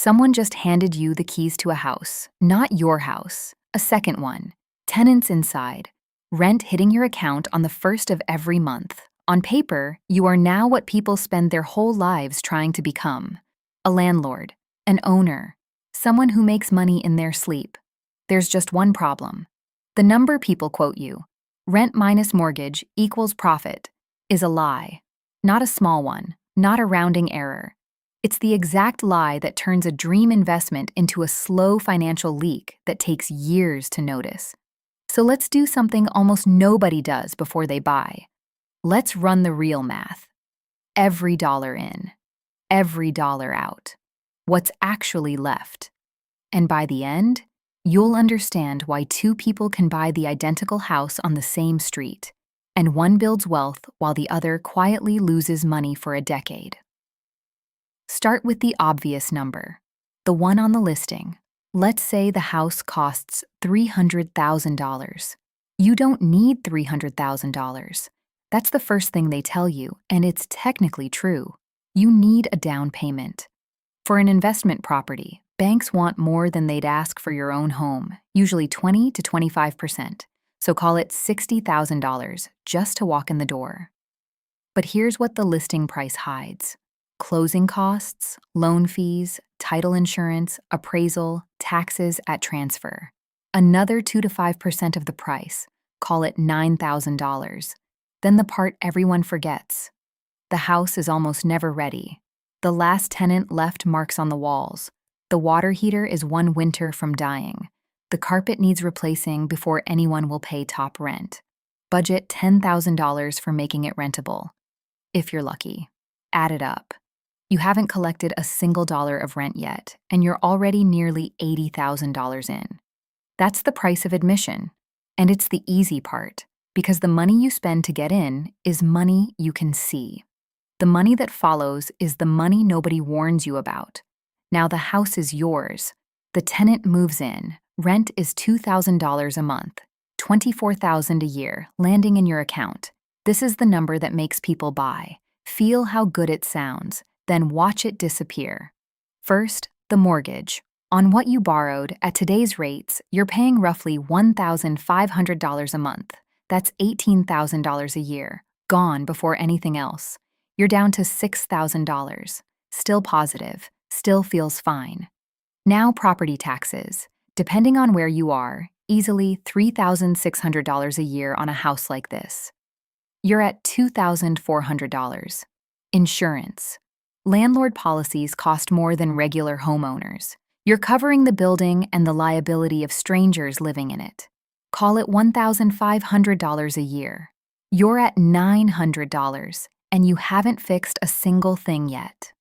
Someone just handed you the keys to a house, not your house, a second one. Tenants inside. Rent hitting your account on the first of every month. On paper, you are now what people spend their whole lives trying to become. A landlord, an owner, someone who makes money in their sleep. There's just one problem. The number people quote you, rent minus mortgage equals profit, is a lie. Not a small one, not a rounding error. It's the exact lie that turns a dream investment into a slow financial leak that takes years to notice. So let's do something almost nobody does before they buy. Let's run the real math. Every dollar in, every dollar out. What's actually left. And by the end, you'll understand why two people can buy the identical house on the same street, and one builds wealth while the other quietly loses money for a decade. Start with the obvious number, the one on the listing. Let's say the house costs $300,000. You don't need $300,000. That's the first thing they tell you, and it's technically true. You need a down payment. For an investment property, banks want more than they'd ask for your own home, usually 20 to 25%. So call it $60,000 just to walk in the door. But here's what the listing price hides. Closing costs, loan fees, title insurance, appraisal, taxes at transfer. Another 2 to 5% of the price, call it $9,000. Then the part everyone forgets. The house is almost never ready. The last tenant left marks on the walls. The water heater is one winter from dying. The carpet needs replacing before anyone will pay top rent. Budget $10,000 for making it rentable. If you're lucky. Add it up. You haven't collected a single dollar of rent yet, and you're already nearly $80,000 in. That's the price of admission. And it's the easy part, because the money you spend to get in is money you can see. The money that follows is the money nobody warns you about. Now the house is yours. The tenant moves in. Rent is $2,000 a month, $24,000 a year, landing in your account. This is the number that makes people buy. Feel how good it sounds. Then watch it disappear. First, the mortgage. On what you borrowed, at today's rates, you're paying roughly $1,500 a month. That's $18,000 a year, gone before anything else. You're down to $6,000. Still positive, still feels fine. Now property taxes. Depending on where you are, easily $3,600 a year on a house like this. You're at $2,400. Insurance. Landlord policies cost more than regular homeowners. You're covering the building and the liability of strangers living in it. Call it $1,500 a year. You're at $900, and you haven't fixed a single thing yet.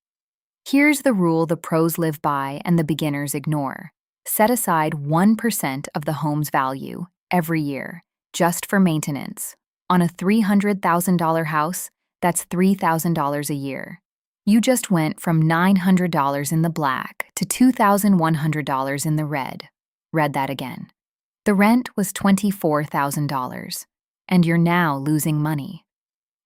Here's the rule the pros live by and the beginners ignore. Set aside 1% of the home's value every year, just for maintenance. On a $300,000 house, that's $3,000 a year. You just went from $900 in the black to $2,100 in the red. Read that again. The rent was $24,000, and you're now losing money.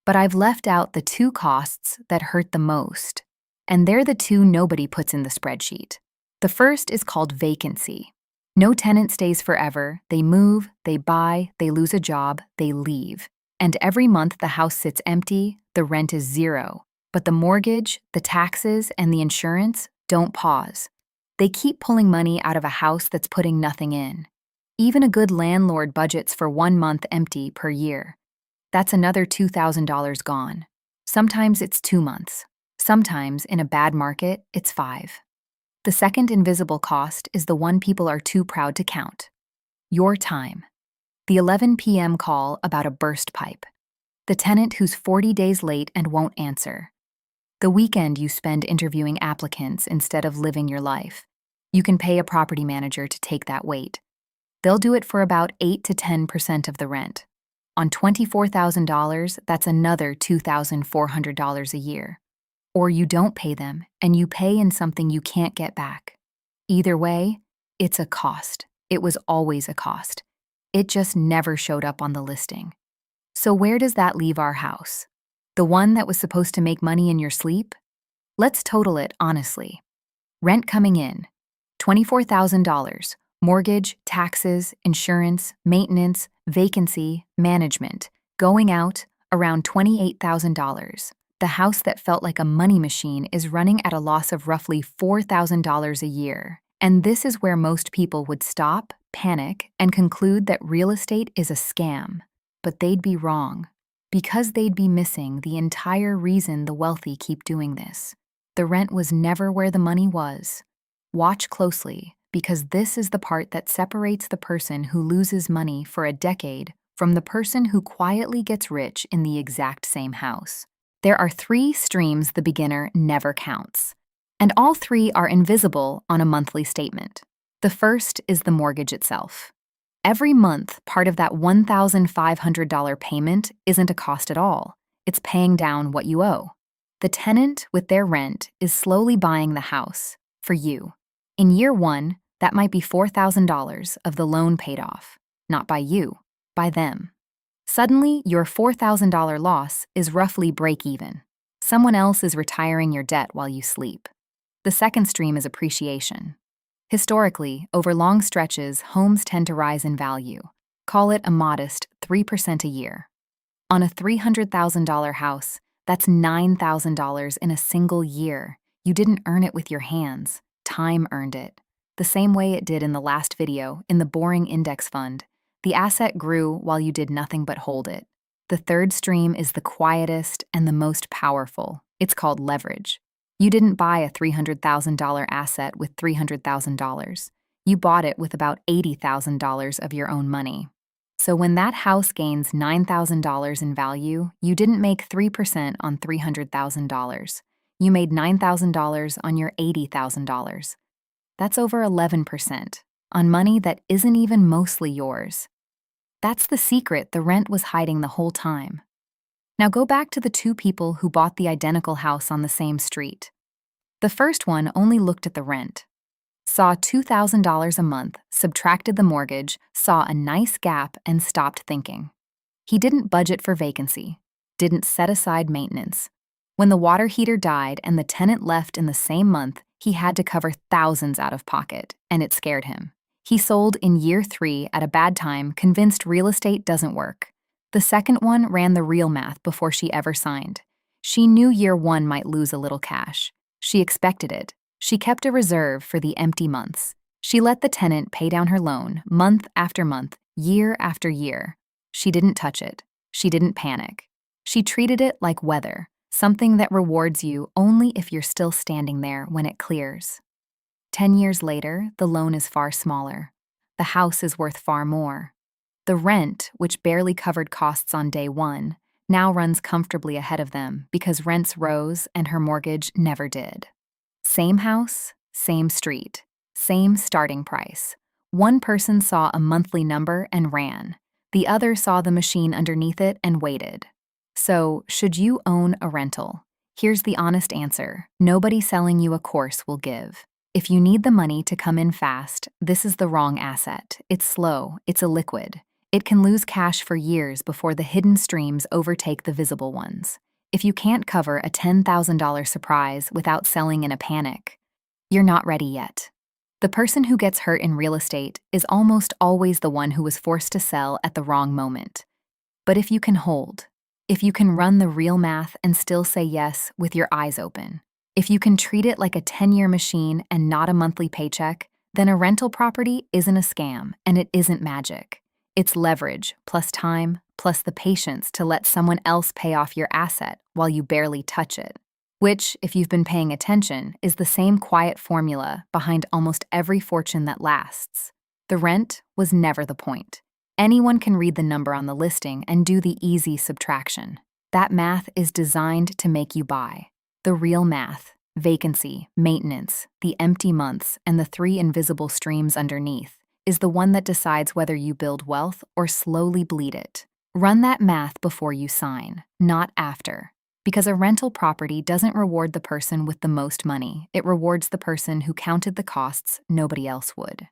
But I've left out the two costs that hurt the most, and they're the two nobody puts in the spreadsheet. The first is called vacancy. No tenant stays forever. They move, they buy, they lose a job, they leave. And every month the house sits empty, the rent is zero. But the mortgage, the taxes, and the insurance don't pause. They keep pulling money out of a house that's putting nothing in. Even a good landlord budgets for 1 month empty per year. That's another $2,000 gone. Sometimes it's 2 months. Sometimes, in a bad market, it's 5. The second invisible cost is the one people are too proud to count. Your time. The 11 p.m. call about a burst pipe. The tenant who's 40 days late and won't answer. The weekend you spend interviewing applicants instead of living your life. You can pay a property manager to take that weight. They'll do it for about 8 to 10% of the rent. On $24,000, that's another $2,400 a year. Or you don't pay them, and you pay in something you can't get back. Either way, it's a cost. It was always a cost. It just never showed up on the listing. So where does that leave our house? The one that was supposed to make money in your sleep? Let's total it honestly. Rent coming in, $24,000. Mortgage, taxes, insurance, maintenance, vacancy, management. Going out, around $28,000. The house that felt like a money machine is running at a loss of roughly $4,000 a year. And this is where most people would stop, panic, and conclude that real estate is a scam. But they'd be wrong, because they'd be missing the entire reason the wealthy keep doing this. The rent was never where the money was. Watch closely, because this is the part that separates the person who loses money for a decade from the person who quietly gets rich in the exact same house. There are 3 streams the beginner never counts, and all 3 are invisible on a monthly statement. The first is the mortgage itself. Every month, part of that $1,500 payment isn't a cost at all. It's paying down what you owe. The tenant, with their rent, is slowly buying the house for you. In year 1, that might be $4,000 of the loan paid off, not by you, by them. Suddenly, your $4,000 loss is roughly break-even. Someone else is retiring your debt while you sleep. The second stream is appreciation. Historically, over long stretches, homes tend to rise in value. Call it a modest 3% a year. On a $300,000 house, that's $9,000 in a single year. You didn't earn it with your hands. Time earned it. The same way it did in the last video, in the boring index fund. The asset grew while you did nothing but hold it. The third stream is the quietest and the most powerful. It's called leverage. You didn't buy a $300,000 asset with $300,000. You bought it with about $80,000 of your own money. So when that house gains $9,000 in value, you didn't make 3% on $300,000. You made $9,000 on your $80,000. That's over 11% on money that isn't even mostly yours. That's the secret the rent was hiding the whole time. Now go back to the 2 people who bought the identical house on the same street. The first one only looked at the rent, saw $2,000 a month, subtracted the mortgage, saw a nice gap, and stopped thinking. He didn't budget for vacancy, didn't set aside maintenance. When the water heater died and the tenant left in the same month, he had to cover thousands out of pocket, and it scared him. He sold in year 3 at a bad time, convinced real estate doesn't work. The second one ran the real math before she ever signed. She knew year 1 might lose a little cash. She expected it. She kept a reserve for the empty months. She let the tenant pay down her loan month after month, year after year. She didn't touch it. She didn't panic. She treated it like weather, something that rewards you only if you're still standing there when it clears. 10 years later, the loan is far smaller. The house is worth far more. The rent, which barely covered costs on day 1, now runs comfortably ahead of them because rents rose and her mortgage never did. Same house, same street, same starting price. One person saw a monthly number and ran. The other saw the machine underneath it and waited. So, should you own a rental? Here's the honest answer. Nobody selling you a course will give. If you need the money to come in fast, this is the wrong asset. It's slow, it's illiquid. It can lose cash for years before the hidden streams overtake the visible ones. If you can't cover a $10,000 surprise without selling in a panic, you're not ready yet. The person who gets hurt in real estate is almost always the one who was forced to sell at the wrong moment. But if you can hold, if you can run the real math and still say yes with your eyes open, if you can treat it like a 10-year machine and not a monthly paycheck, then a rental property isn't a scam and it isn't magic. It's leverage, plus time, plus the patience to let someone else pay off your asset while you barely touch it. Which, if you've been paying attention, is the same quiet formula behind almost every fortune that lasts. The rent was never the point. Anyone can read the number on the listing and do the easy subtraction. That math is designed to make you buy. The real math, vacancy, maintenance, the empty months, and the 3 invisible streams underneath, is the one that decides whether you build wealth or slowly bleed it. Run that math before you sign, not after. Because a rental property doesn't reward the person with the most money. It rewards the person who counted the costs nobody else would.